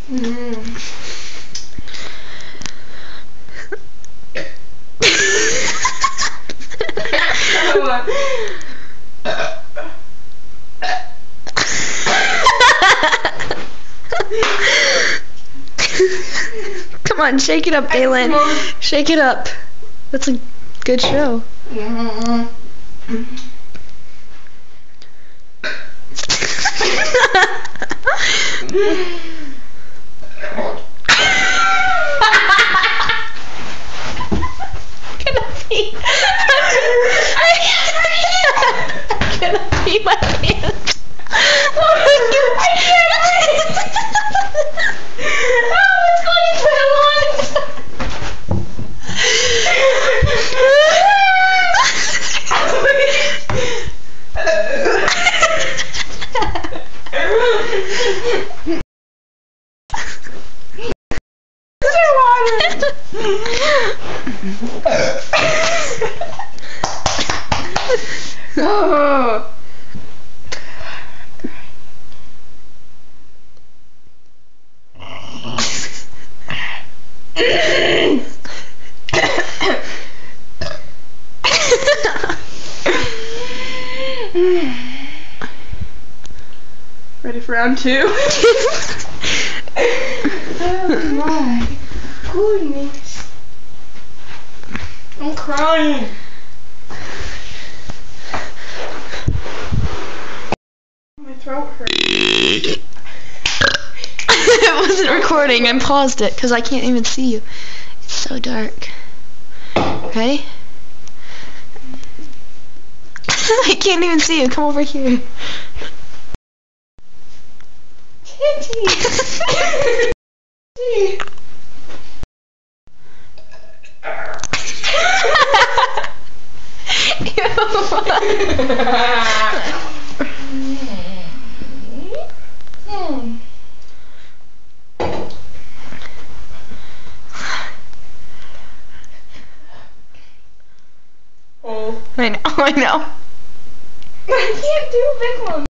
Come on, shake it up, Aylin. Shake it up. That's a good show. I'm gonna pee my pants. Oh my God. I can't. Oh, it's going to the lungs. Oh. Ready for round 2? Oh my goodness. I'm crying. My throat hurts. It wasn't recording. I paused it because I can't even see you. It's so dark. Ready? I can't even see you. Come over here. Oh. I know. I can't do a big one.